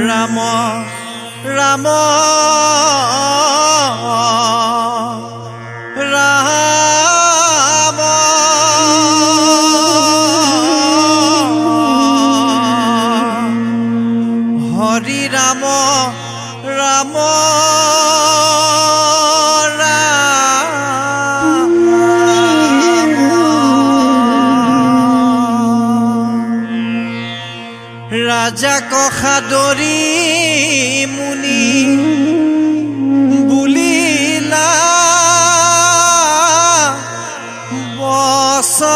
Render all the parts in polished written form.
ৰাম ৰাম ৰাম হৰি ৰাম ৰাম ৰাজা কসাদৰী মুনি বুলিলা বচন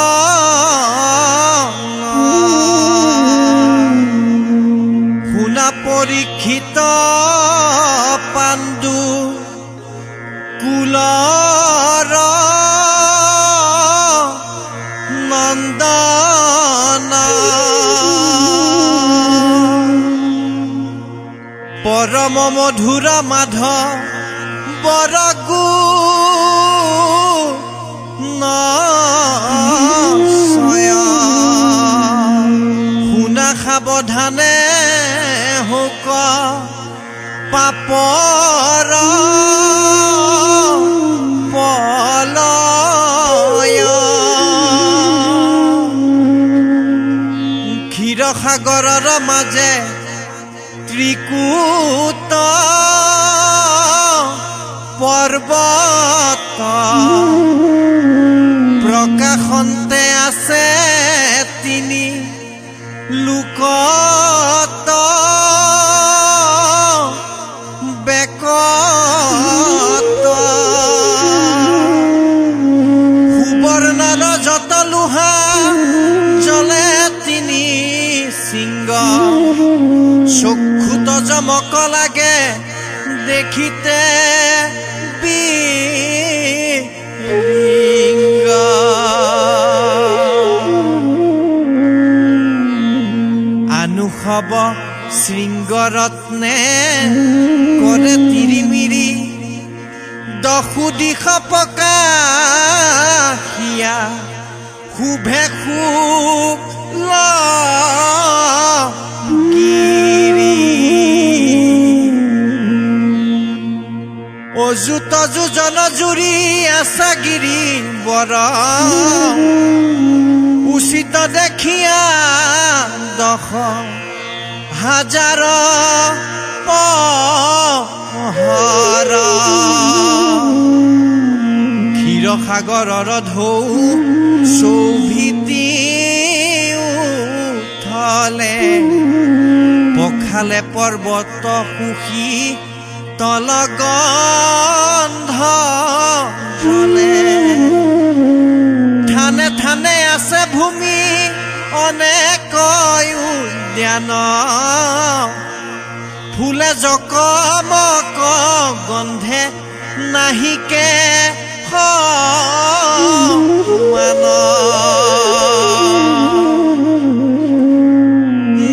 শুনা পৰীক্ষিত পাণ্ডু কুলৰ নন্দন পৰম মধুৰ মাধৱ বৰগু নয় শুনা সাৱধানে হোক পাপৰ পলয় ক্ষীৰসাগৰৰ মাজে ত্ৰিকুট পৰ্বত প্ৰকাশন্তে আছে তিনি লোকত বেকত সুবৰ্ণৰ যত লোহা জ্বলে তিনি সিংহ চক্ষুত জমক লাগে দেখিতে বিৰিঙ্গ আনুষব শৃংগৰত্নে কৰে তিৰিমিৰি দশু দিশ প্ৰকাশিয়া শুভে শুভ অযুত যোজন জুৰি আছাগিৰি বৰ উচিত দেখিয়া 10,000 পহৰ ক্ষীৰসাগৰৰ ঢৌ চৌভিতি উঠলে পখালে পৰ্বত সুখী তল গন্ধ জ্বলে থানে থানে আছে ভূমি অনেক উদ্যান ফুলে জকমক গন্ধে নাহিকে সমান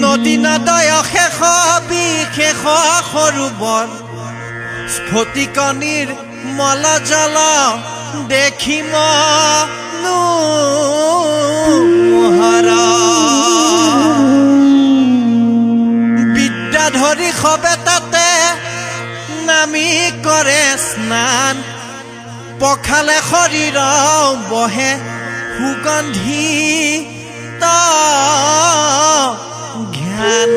নদী নদয় শেষ বিশেষ সৰোবৰ স্ফটিকনিৰ মল জল দেখিম নোহৰ বিদ্যাধৰী সবে তাতে নামি কৰে স্নান পখালে শৰীৰ বহে সুগন্ধিত জ্ঞান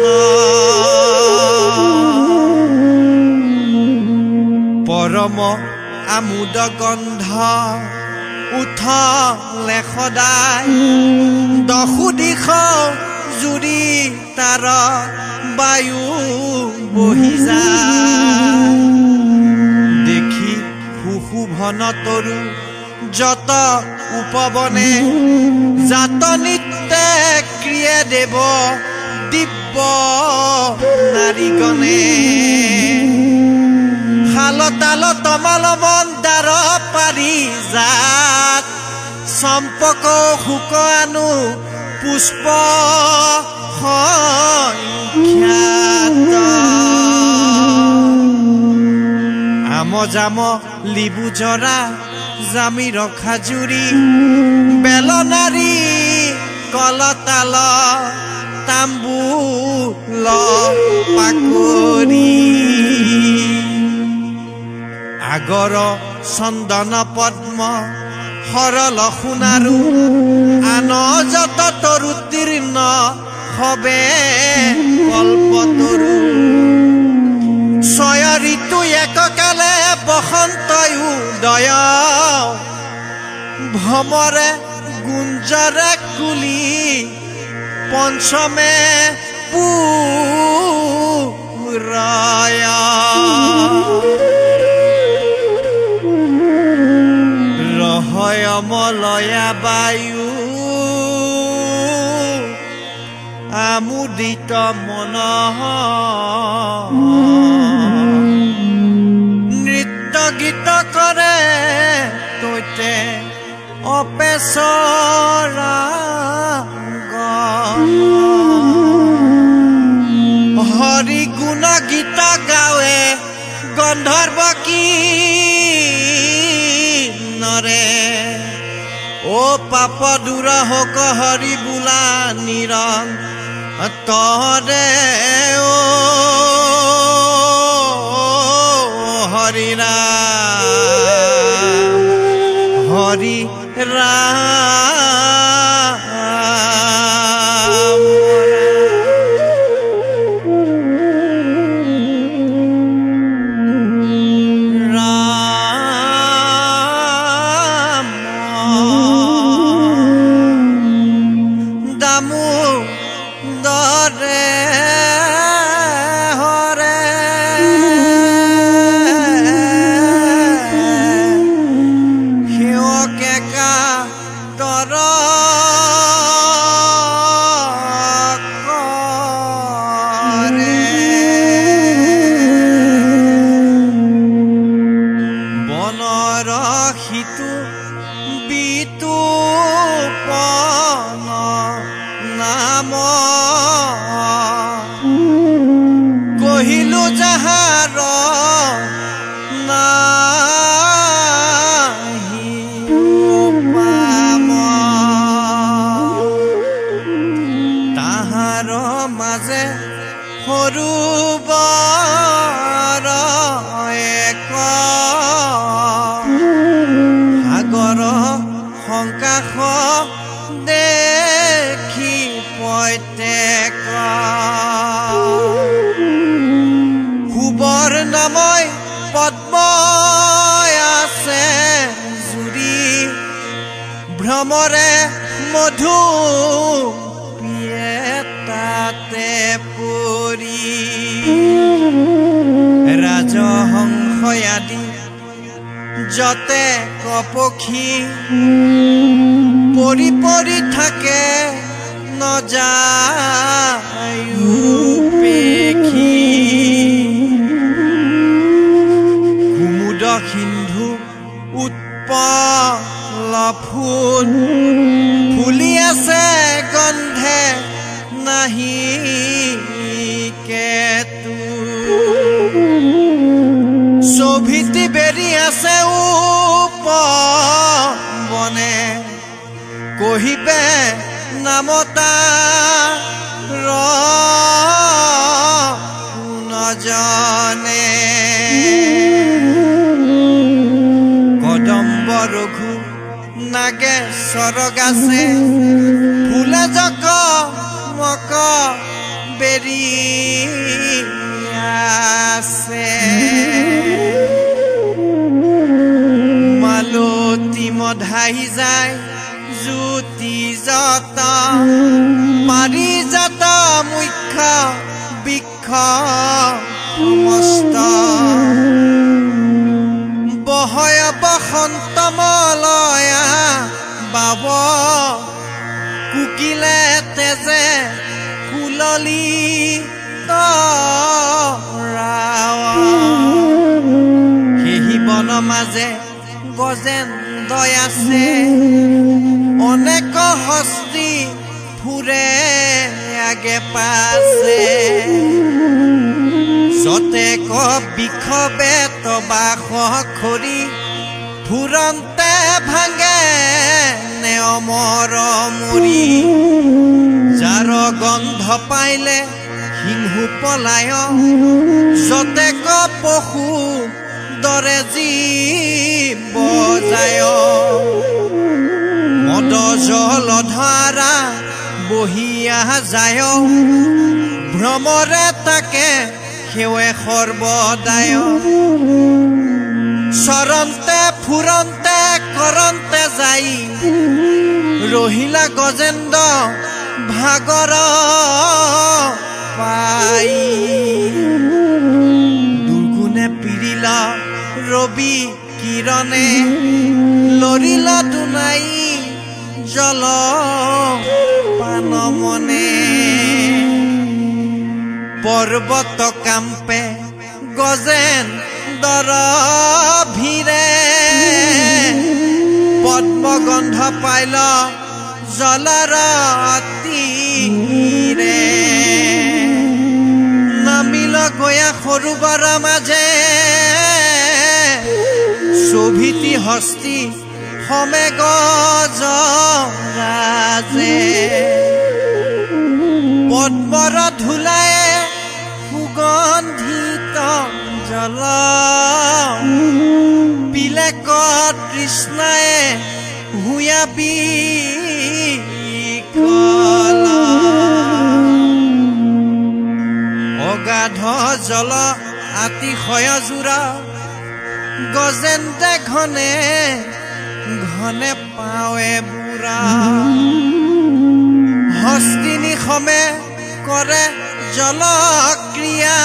পৰম আমোদ গন্ধ উঠলে সদায় দশু দিশ জুৰি তাৰ বায়ু বহি যায় দেখি সুশোভন তৰু যত উপবনে জাত নিত্যে ক্ৰিয়ে দেৱ দিব্য নাৰীগণে শাল তাল তমাল মন্দাৰ পাৰিজাত চম্পক শুক আনু পুষ্প সংখ্যাত অজাম লিবু জৰা জামি ৰখা জুৰি বেলনাৰী কলতাল তাম্বুল পাকৰি আগৰ চন্দন পদ্ম সৰল সোণাৰু আন যত তৰুতীৰ্ণ হবে কল্পতৰু ছয় ঋতু এককালে বসন্ত উদয় ভ্ৰমৰে গুঞ্জৰে কুলি পঞ্চমে পুৰয় ৰহয় মলয়া বায়ু আমোদিত মন নৃত্য গীত কৰে তৈতে অপেচৰা হৰি গুণ গীত গাৱে গন্ধৰ্ব কি নৰে ও পাপ দূৰ হক হৰি বোলা নিৰন্তৰে ও হৰি ৰাম হৰি ৰাম ৰাম দামু দৰে হৰে হিয়কে কা তৰ বনৰ সিতু বিতুপন নাম কহিলো যাহাৰ নাহি পাম তাহাৰ মাজে সৰু বৰ এক সাগৰ সংকাশ দেখি প্ৰত্যেক শুবৰ নাময় পদ্ম আছে জুৰি ভ্ৰমৰে মধু পিয়ে তাতে পৰি ৰাজহংস আদি যতে কপক্ষী পৰি পৰি থাকে নজায়ু পেখি কুমুদ সিন্ধু উৎপল ফুল ফুলি আছে গন্ধে নাহি কেতু শোভিত বেৰি আছে উপবনে কহিবে নামতা নজনে কদম্ব ৰঘু নাগেশ্বৰ গাছে ফুলে জক মক বেৰি আছে মালতী মধাই যায় জ্যোতি যত পাৰিজাত মুখ্য বৃক্ষ সমস্ত বহয় বসন্ত মলয়া বাব কুকিলে তেজে ফুললি সেহি বন মাজে গজেন্দ্ৰ আছে অনেক হস্তি ফুৰে আগে পাছে যতে ক বিক্ষোভে তবা খৰি ফুৰন্তে ভাঙে নেয়মৰ মুৰি যাৰ গন্ধ পাইলে সিংহু পলায় যতে ক পশু দৰে জীৱ যায় মদ জলধাৰা বহিয়া যায় ভ্ৰমৰে তাকে সেৱে সৰ্বদায় চৰন্তে ফুৰন্তে কৰন্তে যাই ৰহিলা গজেন্দ্ৰ ভাগৰ পাই দুৰ্গুণে পিৰিলা ৰবি কিৰণে লৰিলা দুনাই জল পান মনে পৰ্বত কাম্পে গজেন্দ্ৰ ভিৰে পদ্মগন্ধ পাইল জলৰ তীৰে নামিল গয়া সৰোবৰ মাজে শোভিতি হস্তি সমেগ গজৰাজে পদ্মৰ ধূলায়ে সুগন্ধিত জল পিলেক তৃষ্ণায়ে হুয়াবি অগাধ জল আতিশয় জোৰা গজেন্দ্ৰে ঘনে ঘনে পাৱে বুঢ়া হস্তিনী সমেত কৰে জলক্ৰিয়া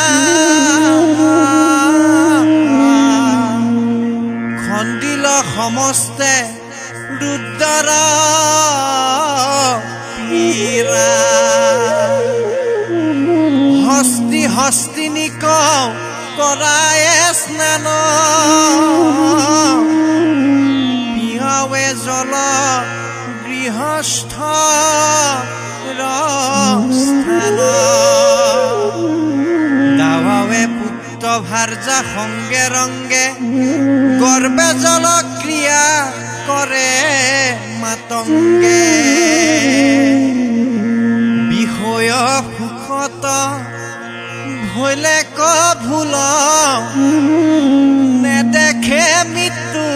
খন্দিল সমস্তে ৰুদ্ৰৰ পীৰা হস্তিনীক কৰায়ে স্নান পিয়াৱে জল গৃহস্থ স্থান গাৱাৱে পুত্ৰ ভাৰ্যা সংগে ৰংগে গৰ্বে জল ক্ৰিয়া কৰে মাতংগে বিষয় সুখত ভৈলে ক ভুল নেদেখে মৃত্যু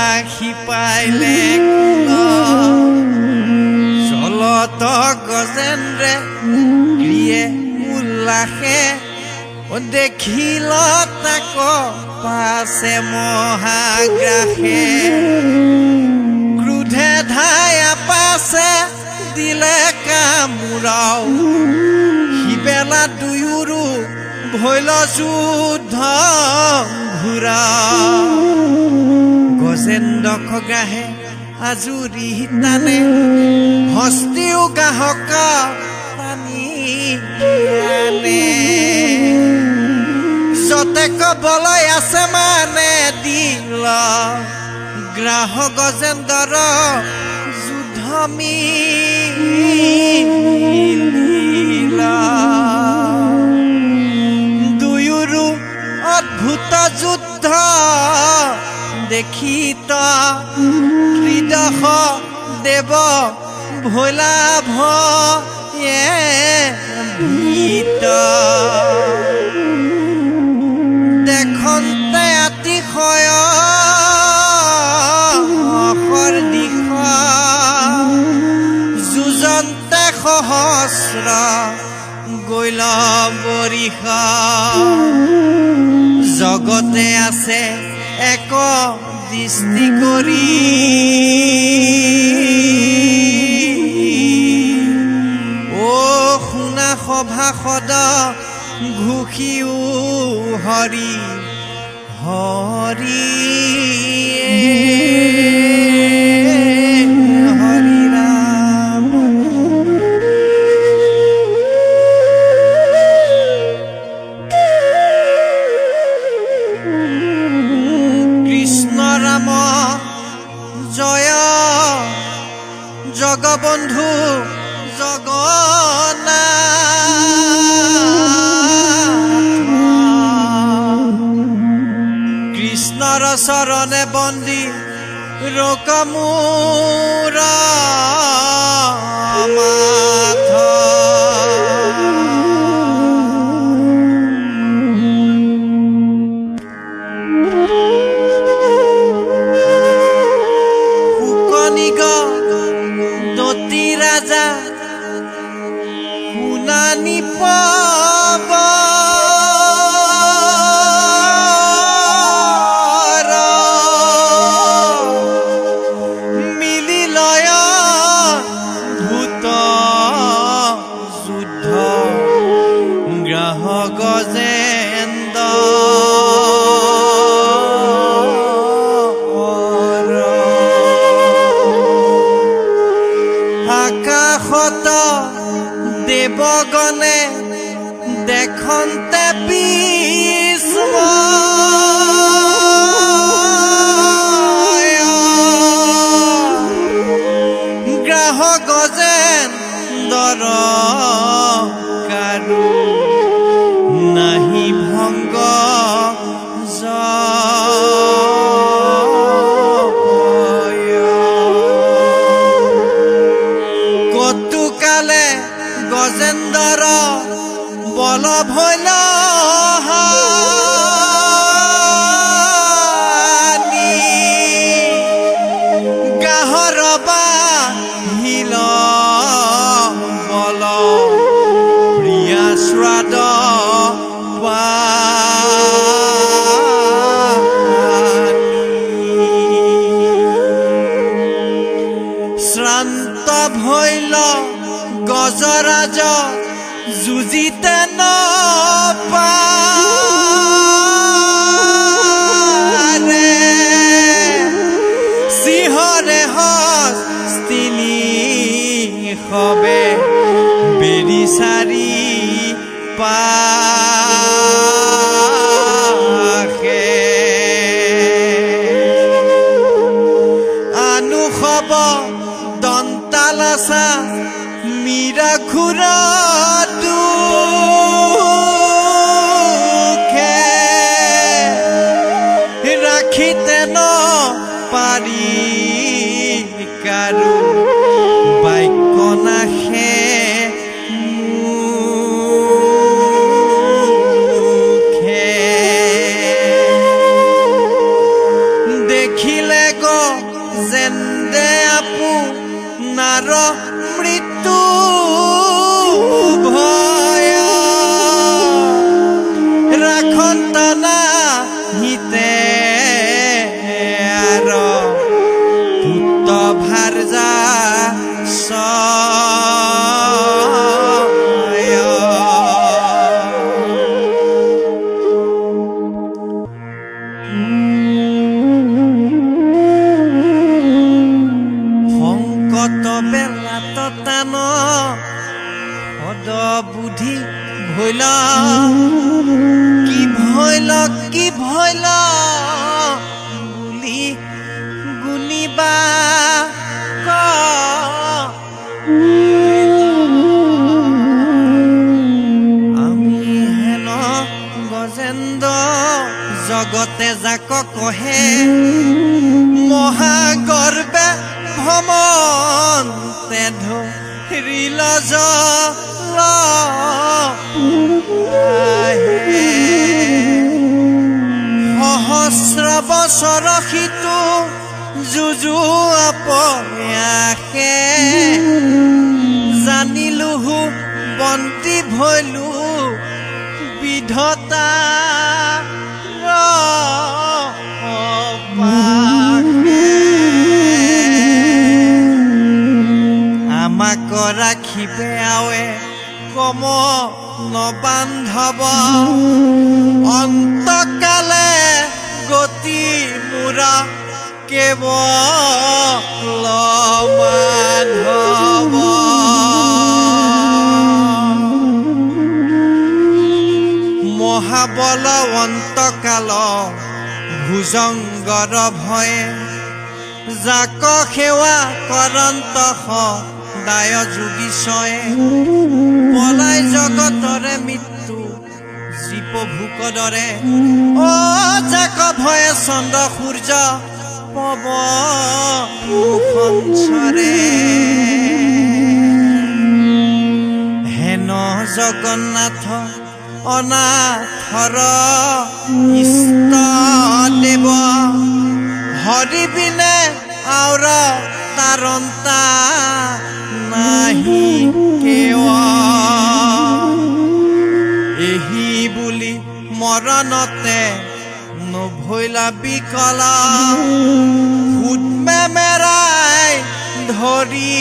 আখি পাইলে চলত গজেন্দ্ৰে ক্ৰিয়ে উল্লাসে দেখিল তাক পাছে মহাগ্ৰাসে ক্ৰোধে ধায়া পাছে দিলে কামোৰাও সিবেলা দুয়োৰো ভৈল যুদ্ধ ঘূৰা গজেন্দ্ৰ খগ্ৰাহে আজুৰি টানে হস্তিও গাহক পানী আনে যতে কবলৈ আছে মানে দিল গ্ৰাহ গজেন্দ্ৰ যুদ্ধ মিলিলা দুয়োৰো অদ্ভুত যুদ্ধ দেখিত ত্ৰিদশ দেৱ ভোলা ভীত দেখন্তে অতিশয় দিশ যুঁজন্তে সহস্ৰ গৈল বৰিষা জগতে আছে এক দৃষ্টি কৰি ও শুনা সভাসদ ঘোষিও হৰি হৰি হৰি ৰাম কৃষ্ণ ৰাম জয় জগবন্ধু জগন্নাথ কৃষ্ণৰ চৰণে বন্দী ৰকমূৰ মাথ শুকনিগ দতী ৰাজা শুনানি পাব আকাশত দেৱগণে দেখন্তে বিস্ময় গ্ৰাহ গজেন দৰ কাৰো নাহি ভংগ কতুকালে গজেন্দ্ৰ বল ভৈল গাহৰ বাহিল বল প্ৰিয়া শ্ৰাদ শ্ৰান্ত ভৈল গজৰাজ যুজিতে নপাৰে সিংহৰে হস্তিনী সবে বেৰি চাৰি পাশে আনুসব দন্তালাসা মীৰা খুৰা দুখে ৰাখিতে ন পাৰি কাৰো বাক্য নাশে মুখে দেখিলে গো যেন্দে আপু নাৰ মৃত্যু ভয় ৰাখন্তনা হিতে আৰ পুত্ৰ ভাৰ্যা সংকট বেলাত টান সদ বুদ্ধি ভৈল কি ভৈল গুলি গুলিবা আমি হেন গজেন্দ্ৰ জগতে যাক কহে মহাগৰ্বে ভ্ৰমন্তে ধৰিল সহস্ৰ বছৰ সিটো যুঁজু আপয়াসে জানিলোহু বন্তি ভৈলো বিধতা আমাক ৰাখিবে আৱে কম নবান্ধৱ অন্তকালে গতি মূৰা কেৱল মাধৱ মহাবল অন্তকাল ভুজংগৰ ভয়ে যাক সেৱা কৰন্ত দায় যোগীশয়ে পলাই জগতৰে মৃত্যু জীৱ প্ৰভুকদৰে অ যাক ভয়ে চন্দ্ৰ সূৰ্য পব সঞ্চৰে হেন জগন্নাথ অনাথৰ ইষ্ট দেৱ হৰি বিনে আউৰ তাৰণতা নাহি কেৱা এহি বুলি মৰণতে নভৈলা বিকলা সুদমে মেৰাই ধৰি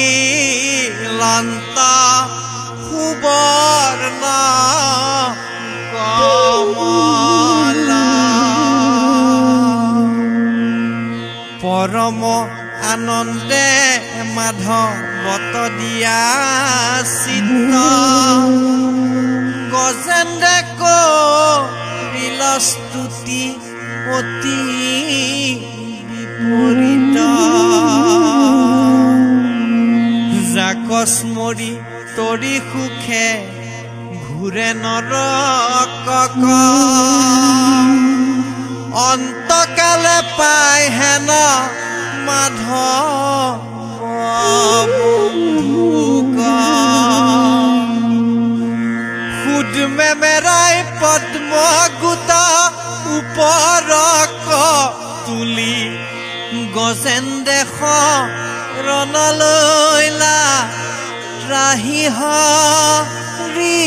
লন্তা সুবৰ্ণ কমলা পৰম আনন্দে মাধৱত দিয়া চিত্ত গজেন্দ্ৰে কৰিল স্তুতি অতি বিপৰীত যাক স্মৰি তৰি সুখে ঘূৰে নৰকক অন্তকালে পাই হেন মাধৱ সুদমে মেৰাই পদ্ম গোট ওপৰক তুলি গজেন্দ্ৰে ৰণলৈলা ত্ৰাহি হৰি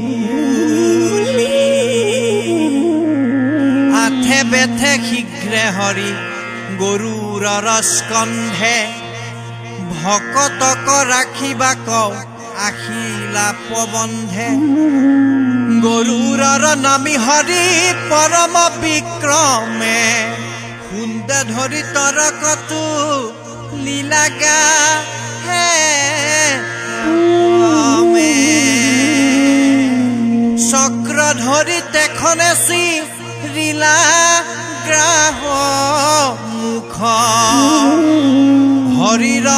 বুলি আঠে বেঠে শীঘ্ৰে হৰি গৰুৰ স্কন্ধে ভকতক ৰাখিবা কওঁ আখিলা প্ৰবন্ধে গৰুৰ নামি হৰি পৰম বিক্ৰমে কুন্দে ধৰি তৰকতো লীলাগা হে চক্ৰ ধৰি তেখনেচি লীলা গ্ৰাহ মুখ হৰিৰ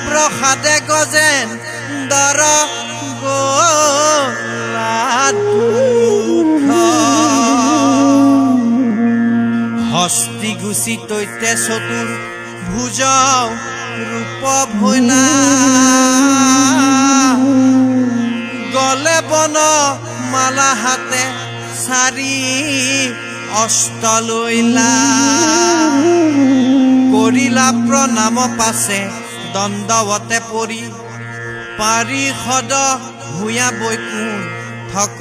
প্ৰসাদে গজেন দৰ হস্তি গুচি তৈতে চতুৰ ভুজ ৰূপ ভৈলা গলে বন মালা হাতে চাৰি অস্ত লৈলা কৰিলা প্ৰণাম পাছে দণ্ডৱতে পৰি পাৰিষদ ভূঞা বৈকুণ্ঠক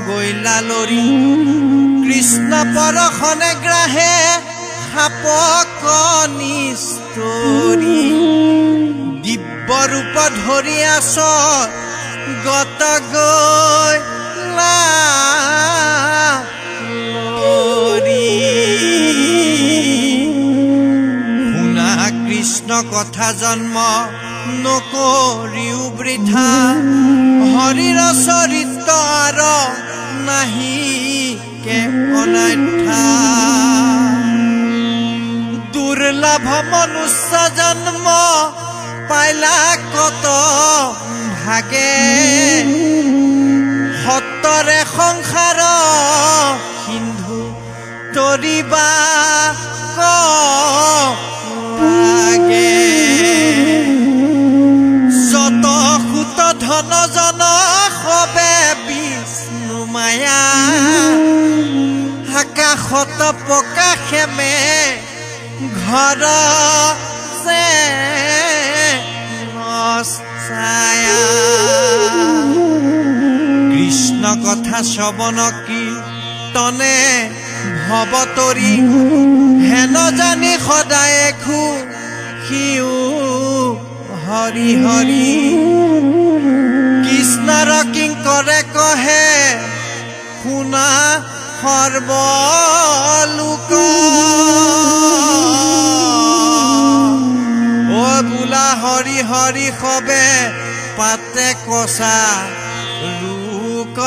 গৈলা লৰি কৃষ্ণ পৰশনে গ্ৰাহে সাপক নিষ্ঠুৰি দিব্য ৰূপ ধৰি আছ গত গৈলা লৰি শুনা কৃষ্ণ কথা জন্ম নকৰিও বৃথা হৰিৰ চৰিত্ৰ আৰ নাহি কে অনাথা দুৰ্লভ মনুষ্য জন্ম পাইলা কত ভাগে সতৰে সংসাৰ সিন্ধু তৰিবা লাগে যত সুত ধন জন সবে বিষ্ণু মায়া আকাশত প্ৰকাশেমে ঘৰ যে নছায়া কৃষ্ণ কথা শ্ৰৱণ কীৰ্তনে ভৱতৰি হেন জানি সদায় সিও হৰি হৰি কৃষ্ণৰ কিংকৰে কহে শুনা সৰ্বলোক অ বোলা হৰি হৰি সবে পাতে কচা ৰুক